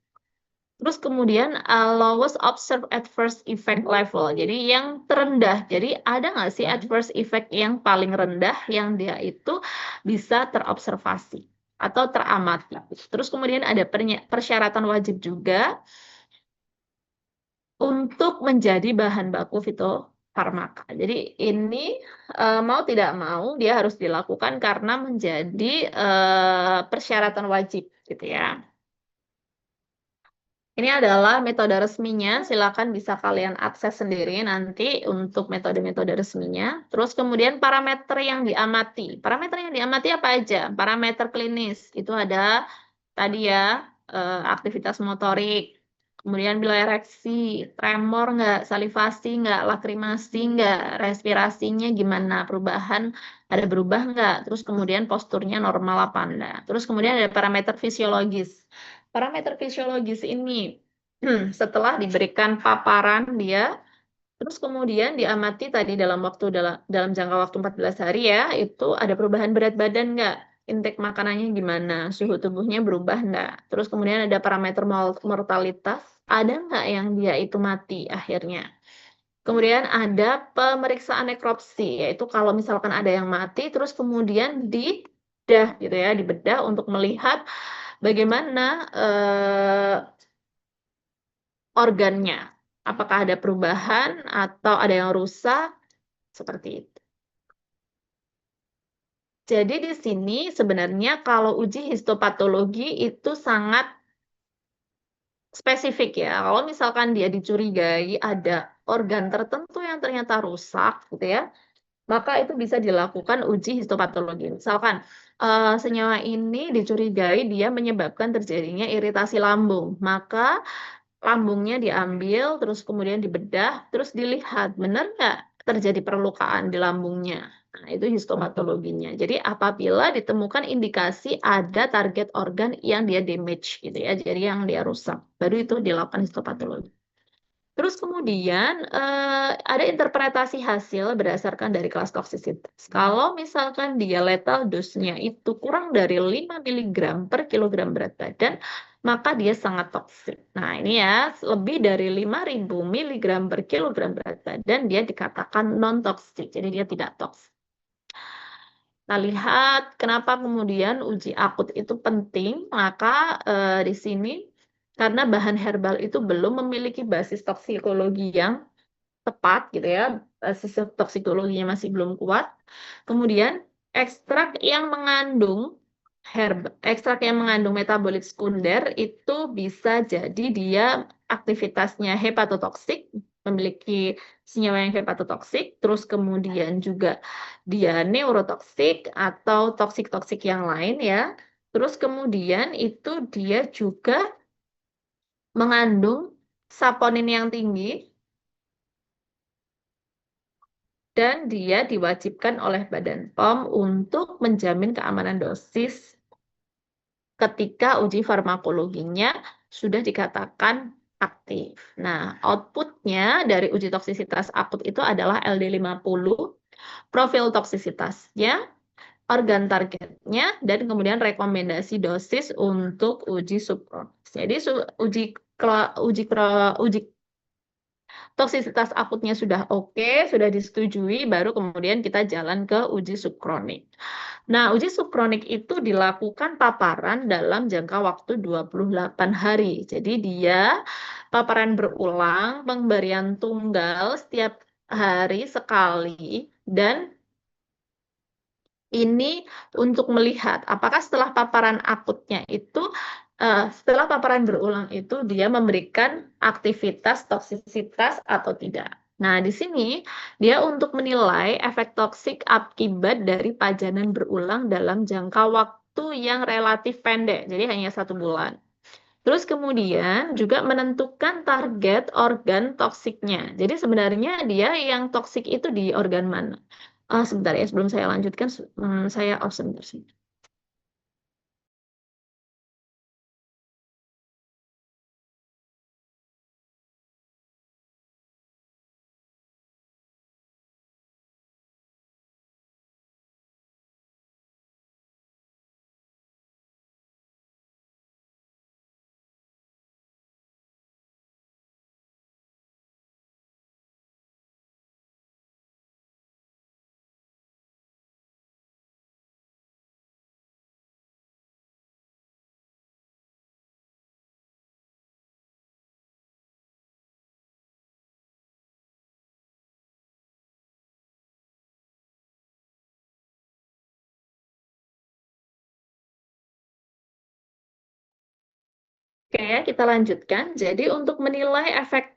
Terus kemudian lowest observed adverse effect level. Jadi yang terendah. Jadi ada nggak sih adverse effect yang paling rendah yang dia itu bisa terobservasi atau teramati. Terus kemudian ada persyaratan wajib juga untuk menjadi bahan baku fitofarmaka. Jadi ini mau tidak mau dia harus dilakukan karena menjadi persyaratan wajib gitu ya. Ini adalah metode resminya, silakan bisa kalian akses sendiri nanti untuk metode-metode resminya. Terus kemudian parameter yang diamati. Parameter yang diamati apa aja? Parameter klinis, itu ada tadi ya, aktivitas motorik, kemudian bila ereksi, tremor nggak, salivasi nggak, lakrimasi nggak, respirasinya gimana, perubahan, ada berubah nggak, terus kemudian posturnya normal apa enggak. Terus kemudian ada parameter fisiologis. Parameter fisiologis ini setelah diberikan paparan dia, terus kemudian diamati tadi dalam jangka waktu 14 hari ya, itu ada perubahan berat badan nggak? Intake makanannya gimana? Suhu tubuhnya berubah nggak? Terus kemudian ada parameter mortalitas, ada nggak yang dia itu mati akhirnya? Kemudian ada pemeriksaan nekropsi, yaitu kalau misalkan ada yang mati, terus kemudian dibedah gitu ya, dibedah untuk melihat bagaimana organnya. Apakah ada perubahan atau ada yang rusak, seperti itu. Jadi di sini sebenarnya kalau uji histopatologi itu sangat spesifik ya. Kalau misalkan dia dicurigai ada organ tertentu yang ternyata rusak gitu ya, maka itu bisa dilakukan uji histopatologi. Misalkan senyawa ini dicurigai dia menyebabkan terjadinya iritasi lambung, maka lambungnya diambil, terus kemudian dibedah, terus dilihat benar nggak terjadi perlukaan di lambungnya. Nah, itu histopatologinya. Jadi apabila ditemukan indikasi ada target organ yang dia damage gitu ya, jadi yang dia rusak, baru itu dilakukan histopatologi. Terus kemudian ada interpretasi hasil berdasarkan dari kelas toksisitas. Kalau misalkan dia lethal dose-nya itu kurang dari 5 miligram per kilogram berat badan, maka dia sangat toksik. Nah, ini ya, lebih dari 5.000 miligram per kilogram berat badan, dia dikatakan non-toksik. Jadi dia tidak toksik. Nah, lihat kenapa kemudian uji akut itu penting. Maka di sini, karena bahan herbal itu belum memiliki basis toksikologi yang tepat gitu ya, basis toksikologinya masih belum kuat. Kemudian ekstrak yang mengandung ekstrak yang mengandung metabolit sekunder itu bisa jadi dia aktivitasnya hepatotoksik, memiliki senyawa yang hepatotoksik, terus kemudian juga dia neurotoksik atau toksik-toksik yang lain ya. Terus kemudian itu dia juga mengandung saponin yang tinggi, dan dia diwajibkan oleh Badan POM untuk menjamin keamanan dosis ketika uji farmakologinya sudah dikatakan aktif. Nah, outputnya dari uji toksisitas akut itu adalah LD50, profil toksisitasnya, organ targetnya, dan kemudian rekomendasi dosis untuk uji subkronis. Jadi uji uji toksisitas akutnya sudah oke, sudah disetujui, baru kemudian kita jalan ke uji subkronik. Nah, uji subkronik itu dilakukan paparan dalam jangka waktu 28 hari. Jadi dia paparan berulang, pemberian tunggal setiap hari sekali, dan ini untuk melihat apakah setelah paparan akutnya itu, setelah paparan berulang itu dia memberikan aktivitas toksisitas atau tidak. Nah, di sini dia untuk menilai efek toksik akibat dari pajanan berulang dalam jangka waktu yang relatif pendek, jadi hanya 1 bulan. Terus kemudian juga menentukan target organ toksiknya. Jadi sebenarnya dia yang toksik itu di organ mana? Sebentar ya, sebelum saya lanjutkan, saya off sebentar sih. Oke, ya, kita lanjutkan. Jadi untuk menilai efek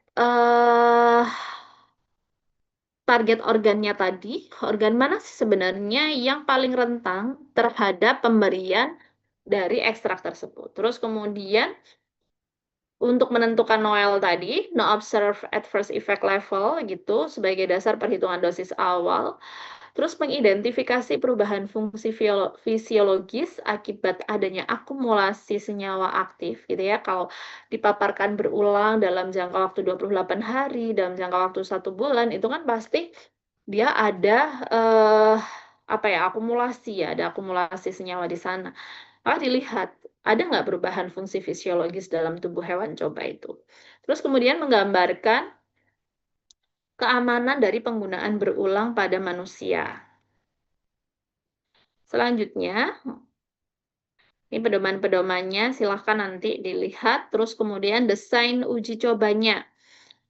target organnya tadi, organ mana sih sebenarnya yang paling rentang terhadap pemberian dari ekstrak tersebut. Terus kemudian untuk menentukan Noel tadi, no observe adverse effect level gitu sebagai dasar perhitungan dosis awal. Terus mengidentifikasi perubahan fungsi fisiologis akibat adanya akumulasi senyawa aktif gitu ya. Kalau dipaparkan berulang dalam jangka waktu 28 hari, dalam jangka waktu 1 bulan, itu kan pasti dia ada apa ya, akumulasi ya, ada akumulasi senyawa di sana. Maka dilihat ada nggak perubahan fungsi fisiologis dalam tubuh hewan coba itu. Terus kemudian menggambarkan keamanan dari penggunaan berulang pada manusia. Selanjutnya, ini pedoman-pedomannya, silahkan nanti dilihat. Terus kemudian desain uji cobanya.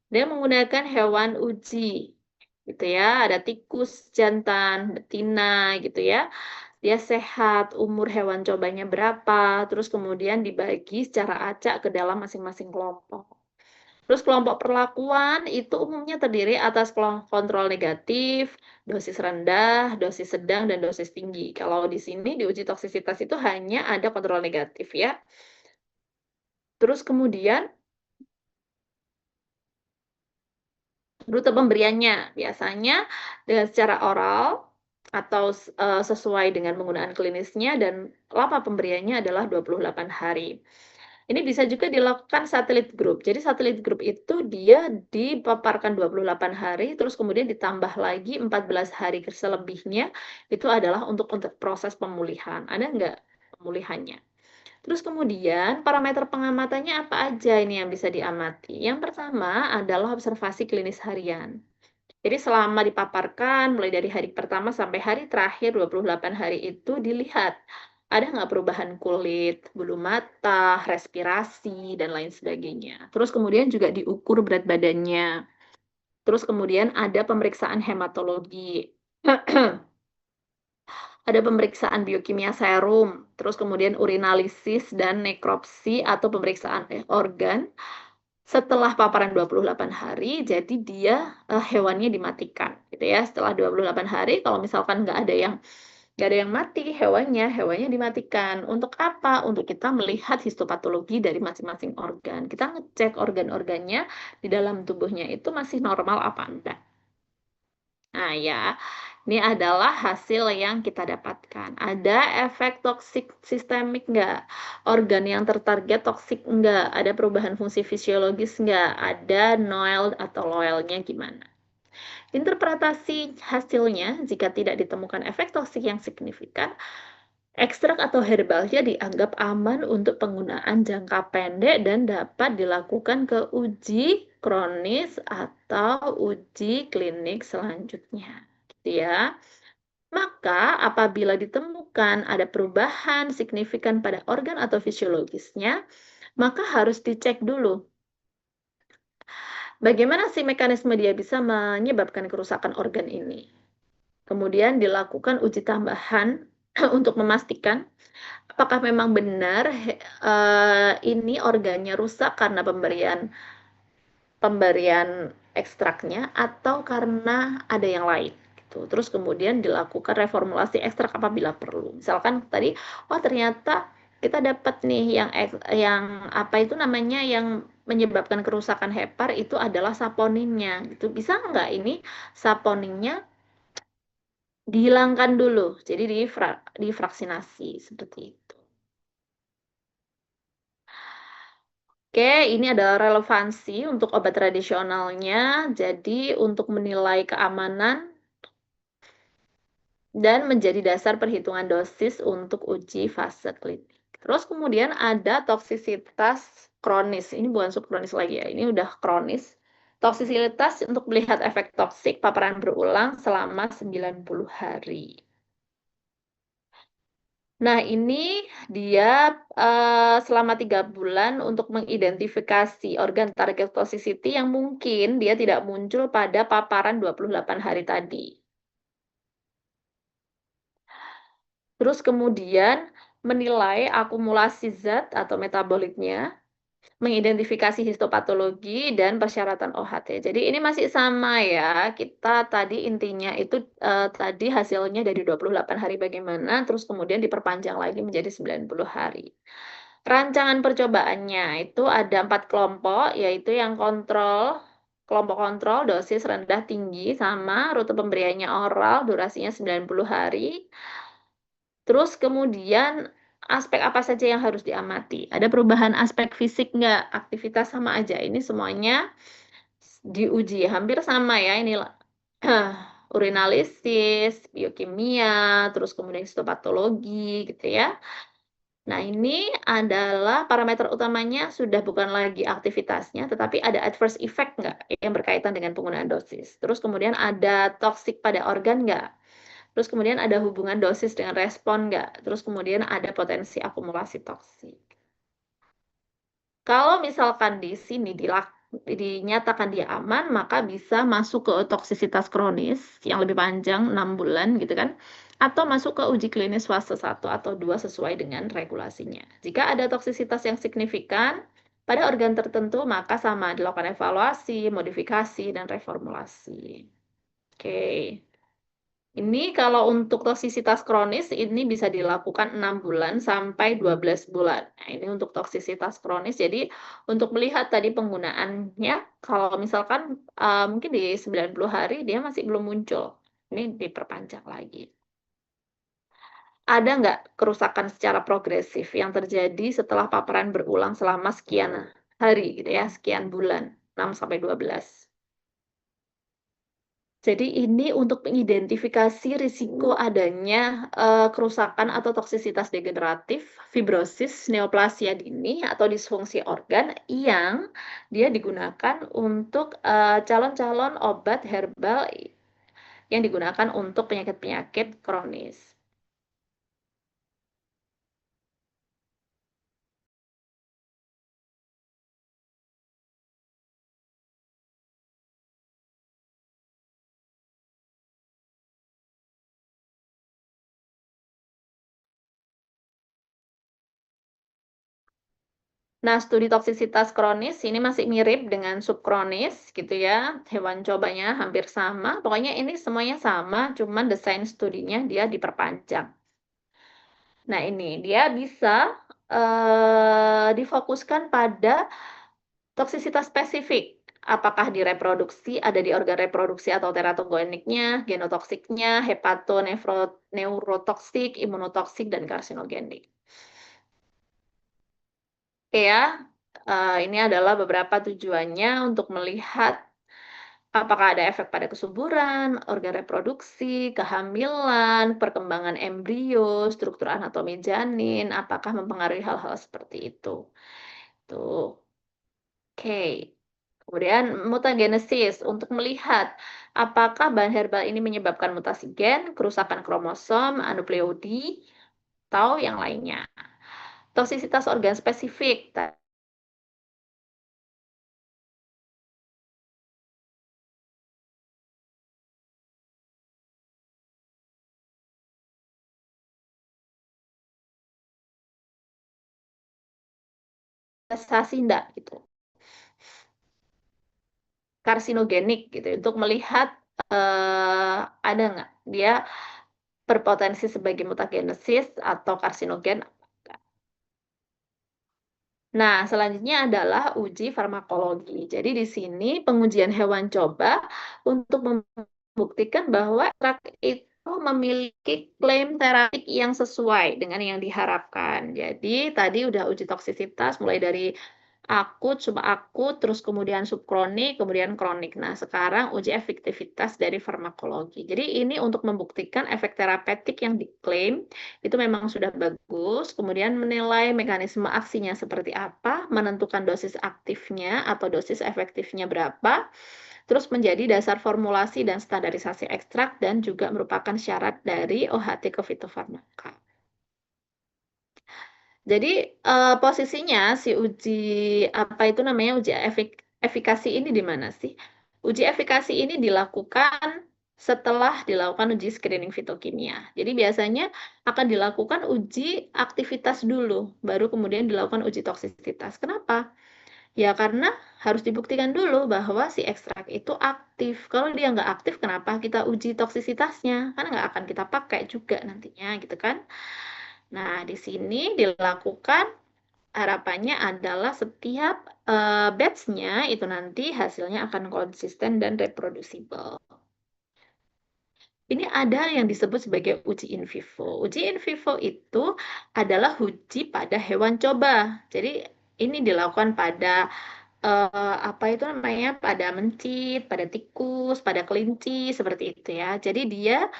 Dia menggunakan hewan uji, gitu ya. Ada tikus, jantan, betina, gitu ya. Dia sehat, umur hewan cobanya berapa, terus kemudian dibagi secara acak ke dalam masing-masing kelompok. Terus kelompok perlakuan itu umumnya terdiri atas kontrol negatif, dosis rendah, dosis sedang, dan dosis tinggi. Kalau di sini di uji toksisitas itu hanya ada kontrol negatif ya. Terus kemudian rute pemberiannya biasanya dengan secara oral atau sesuai dengan penggunaan klinisnya, dan lama pemberiannya adalah 28 hari. Ini bisa juga dilakukan satelit group. Jadi satelit group itu dia dipaparkan 28 hari, terus kemudian ditambah lagi 14 hari selebihnya, itu adalah untuk proses pemulihan. Ada nggak pemulihannya? Terus kemudian parameter pengamatannya apa aja ini yang bisa diamati? Yang pertama adalah observasi klinis harian. Jadi selama dipaparkan, mulai dari hari pertama sampai hari terakhir 28 hari itu dilihat ada nggak perubahan kulit, bulu mata, respirasi, dan lain sebagainya. Terus kemudian juga diukur berat badannya. Terus kemudian ada pemeriksaan hematologi. Ada pemeriksaan biokimia serum, terus kemudian urinalisis dan nekropsi atau pemeriksaan organ setelah paparan 28 hari, jadi dia hewannya dimatikan, gitu ya. Setelah 28 hari, kalau misalkan nggak ada yang mati hewannya dimatikan. Untuk apa? Untuk kita melihat histopatologi dari masing-masing organ. Kita ngecek organ-organnya di dalam tubuhnya itu masih normal apa enggak. Nah ya, ini adalah hasil yang kita dapatkan. Ada efek toksik sistemik nggak? Organ yang tertarget toksik nggak? Ada perubahan fungsi fisiologis nggak? Ada NOEL atau LOEL-nya gimana? Interpretasi hasilnya, jika tidak ditemukan efek toksik yang signifikan, ekstrak atau herbalnya dianggap aman untuk penggunaan jangka pendek dan dapat dilakukan ke uji kronis atau uji klinik selanjutnya. Gitu ya. Maka apabila ditemukan ada perubahan signifikan pada organ atau fisiologisnya, maka harus dicek dulu. Bagaimana sih mekanisme dia bisa menyebabkan kerusakan organ ini? Kemudian dilakukan uji tambahan untuk memastikan apakah memang benar ini organnya rusak karena pemberian ekstraknya atau karena ada yang lain gitu. Terus kemudian dilakukan reformulasi ekstrak apabila perlu. Misalkan tadi, oh ternyata kita dapat nih yang apa itu namanya yang menyebabkan kerusakan hepar itu adalah saponinnya gitu. Bisa nggak ini saponinnya dihilangkan dulu, jadi difraksinasi seperti itu. Oke, ini adalah relevansi untuk obat tradisionalnya. Jadi, untuk menilai keamanan dan menjadi dasar perhitungan dosis untuk uji fase klinik. Terus kemudian ada toksisitas kronis. Ini bukan subkronis lagi ya, ini udah kronis. Toksisitas untuk melihat efek toksik paparan berulang selama 90 hari. Nah, ini dia selama 3 bulan untuk mengidentifikasi organ target toxicity yang mungkin dia tidak muncul pada paparan 28 hari tadi. Terus kemudian menilai akumulasi zat atau metabolitnya, mengidentifikasi histopatologi dan persyaratan OHT. Jadi ini masih sama ya. Kita tadi intinya itu tadi hasilnya dari 28 hari bagaimana, terus kemudian diperpanjang lagi menjadi 90 hari. Rancangan percobaannya itu ada 4 kelompok, yaitu yang kelompok kontrol dosis rendah tinggi sama rute pemberiannya oral, durasinya 90 hari. Terus kemudian aspek apa saja yang harus diamati? Ada perubahan aspek fisik nggak? Aktivitas sama aja. Ini semuanya diuji. Hampir sama ya. Ini urinalisis, biokimia, terus kemudian histopatologi gitu ya. Nah, ini adalah parameter utamanya sudah bukan lagi aktivitasnya, tetapi ada adverse effect nggak yang berkaitan dengan penggunaan dosis. Terus kemudian ada toksik pada organ nggak? Terus kemudian ada hubungan dosis dengan respon nggak? Terus kemudian ada potensi akumulasi toksik. Kalau misalkan di sini dinyatakan dia aman, maka bisa masuk ke toksisitas kronis yang lebih panjang 6 bulan gitu kan. Atau masuk ke uji klinis fase 1 atau 2 sesuai dengan regulasinya. Jika ada toksisitas yang signifikan pada organ tertentu, maka sama dilakukan evaluasi, modifikasi, dan reformulasi. Oke. Ini kalau untuk toksisitas kronis ini bisa dilakukan 6 bulan sampai 12 bulan. Nah, ini untuk toksisitas kronis. Jadi untuk melihat tadi penggunaannya, kalau misalkan mungkin di 90 hari dia masih belum muncul. Ini diperpanjang lagi. ada nggak kerusakan secara progresif yang terjadi setelah paparan berulang selama sekian hari gitu ya, sekian bulan, 6 sampai 12. Jadi ini untuk mengidentifikasi risiko adanya kerusakan atau toksisitas degeneratif, fibrosis, neoplasia dini atau disfungsi organ yang dia digunakan untuk calon-calon obat herbal yang digunakan untuk penyakit-penyakit kronis. Nah, studi toksisitas kronis ini masih mirip dengan subkronis gitu ya. Hewan cobanya hampir sama. Pokoknya ini semuanya sama, cuman desain studinya dia diperpanjang. Nah, ini dia bisa difokuskan pada toksisitas spesifik. Apakah di reproduksi, ada di organ reproduksi atau teratogeniknya, genotoksiknya, neurotoksik, imunotoksik, dan karsinogenik. Oke ya, ini adalah beberapa tujuannya untuk melihat apakah ada efek pada kesuburan, organ reproduksi, kehamilan, perkembangan embrio, struktur anatomi janin, apakah mempengaruhi hal-hal seperti itu. Tuh. Oke. Kemudian mutagenesis untuk melihat apakah bahan herbal ini menyebabkan mutasi gen, kerusakan kromosom, anupleuti, atau yang lainnya. Toksisitas organ spesifik. Sensasi enggak gitu. Karsinogenik gitu untuk melihat ada nggak dia berpotensi sebagai mutagenesis atau karsinogen. Nah, selanjutnya adalah uji farmakologi. Jadi di sini pengujian hewan coba untuk membuktikan bahwa ekstrak itu memiliki klaim terapik yang sesuai dengan yang diharapkan. Jadi tadi udah uji toksisitas mulai dari akut, subakut, terus kemudian subkronik, kemudian kronik. Nah, sekarang uji efektivitas dari farmakologi. Jadi ini untuk membuktikan efek terapeutik yang diklaim itu memang sudah bagus, kemudian menilai mekanisme aksinya seperti apa, menentukan dosis aktifnya atau dosis efektifnya berapa, terus menjadi dasar formulasi dan standarisasi ekstrak dan juga merupakan syarat dari OHT ke fitofarmaka. Jadi posisinya si uji apa itu namanya uji efikasi ini di mana sih? Uji efikasi ini dilakukan setelah dilakukan uji screening fitokimia. Jadi biasanya akan dilakukan uji aktivitas dulu, baru kemudian dilakukan uji toksisitas. Kenapa? Ya karena harus dibuktikan dulu bahwa si ekstrak itu aktif. Kalau dia nggak aktif, kenapa kita uji toksisitasnya? Karena nggak akan kita pakai juga nantinya, gitu kan? Nah, di sini dilakukan harapannya adalah setiap batch-nya itu nanti hasilnya akan konsisten dan reproducible. Ini ada yang disebut sebagai uji in vivo. Uji in vivo itu adalah uji pada hewan coba. Jadi ini dilakukan pada apa itu namanya? Pada mencit, pada tikus, pada kelinci seperti itu ya. Jadi dia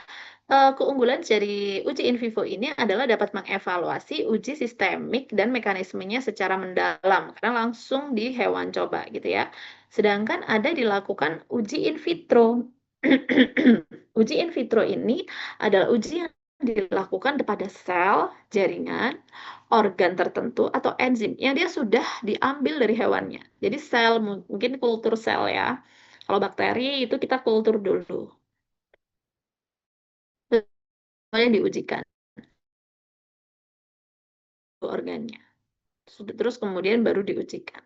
keunggulan dari uji in vivo ini adalah dapat mengevaluasi uji sistemik dan mekanismenya secara mendalam karena langsung di hewan coba gitu ya. Sedangkan ada dilakukan uji in vitro. Uji in vitro ini adalah uji yang dilakukan pada sel, jaringan, organ tertentu atau enzim yang dia sudah diambil dari hewannya. Jadi sel mungkin kultur sel ya. Kalau bakteri itu kita kultur dulu. Semuanya diujikan organnya. Terus kemudian baru diujikan.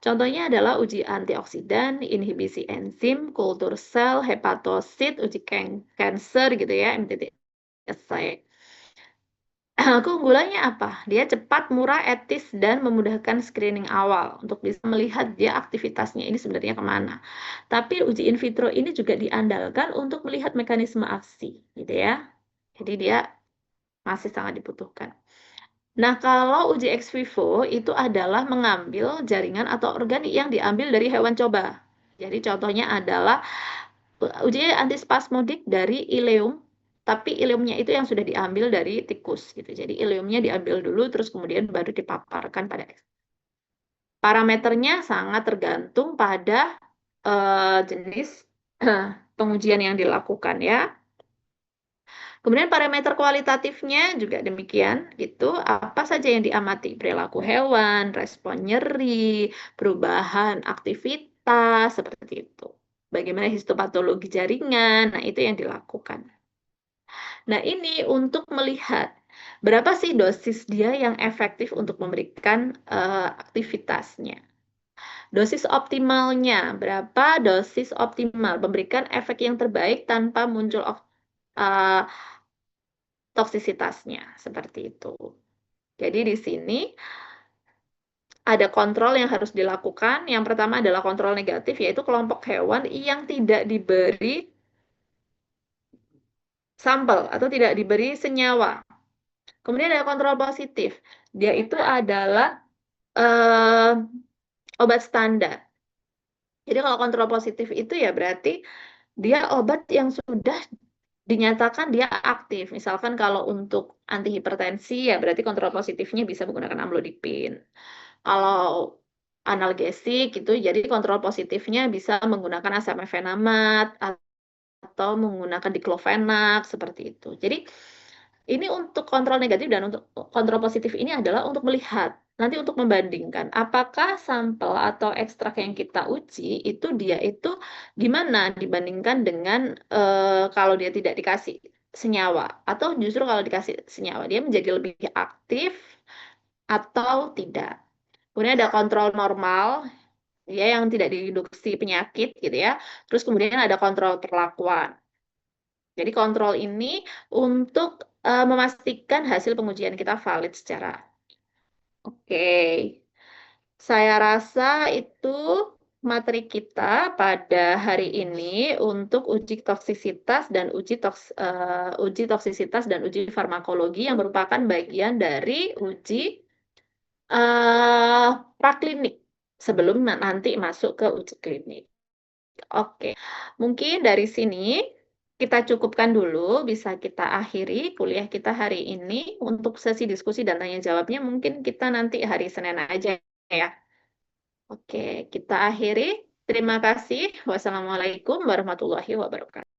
Contohnya adalah uji antioksidan, inhibisi enzim, kultur sel, hepatosit, uji cancer gitu ya, MTTSC. Keunggulannya apa? Dia cepat, murah, etis, dan memudahkan screening awal untuk bisa melihat dia aktivitasnya ini sebenarnya kemana. Tapi uji in vitro ini juga diandalkan untuk melihat mekanisme aksi, gitu ya. Jadi dia masih sangat dibutuhkan. Nah, kalau uji ex vivo itu adalah mengambil jaringan atau organ yang diambil dari hewan coba. Jadi contohnya adalah uji antispasmodik dari ileum, tapi ileumnya itu yang sudah diambil dari tikus gitu. Jadi ileumnya diambil dulu terus kemudian baru dipaparkan pada parameternya sangat tergantung pada jenis pengujian yang dilakukan ya. Kemudian parameter kualitatifnya juga demikian gitu. Apa saja yang diamati? Perilaku hewan, respon nyeri, perubahan aktivitas seperti itu. Bagaimana histopatologi jaringan? Nah, itu yang dilakukan. Nah, ini untuk melihat berapa sih dosis dia yang efektif untuk memberikan aktivitasnya. Dosis optimalnya, berapa dosis optimal memberikan efek yang terbaik tanpa muncul uh, toksisitasnya, seperti itu. Jadi di sini ada kontrol yang harus dilakukan. Yang pertama adalah kontrol negatif, yaitu kelompok hewan yang tidak diberi sampel atau tidak diberi senyawa. Kemudian ada kontrol positif. Dia itu adalah uh, obat standar. Jadi kalau kontrol positif itu ya berarti dia obat yang sudah dinyatakan dia aktif. Misalkan kalau untuk antihipertensi ya berarti kontrol positifnya bisa menggunakan amlodipin. Kalau analgesik gitu, jadi kontrol positifnya bisa menggunakan asam efenamat atau menggunakan diklofenak seperti itu. Jadi ini untuk kontrol negatif dan untuk kontrol positif ini adalah untuk melihat, nanti untuk membandingkan apakah sampel atau ekstrak yang kita uji itu dia itu gimana dibandingkan dengan kalau dia tidak dikasih senyawa atau justru kalau dikasih senyawa dia menjadi lebih aktif atau tidak. Kemudian ada kontrol normal ya yang tidak diinduksi penyakit gitu ya. Terus kemudian ada kontrol perlakuan. Jadi kontrol ini untuk memastikan hasil pengujian kita valid secara. Oke, saya rasa itu materi kita pada hari ini untuk uji toksisitas dan uji toksisitas dan uji farmakologi yang merupakan bagian dari uji praklinik sebelum nanti masuk ke uji klinik. Oke, mungkin dari sini kita cukupkan dulu, bisa kita akhiri kuliah kita hari ini. Untuk sesi diskusi dan tanya jawabnya mungkin kita nanti hari Senin aja ya. Oke, kita akhiri. Terima kasih. Wassalamualaikum warahmatullahi wabarakatuh.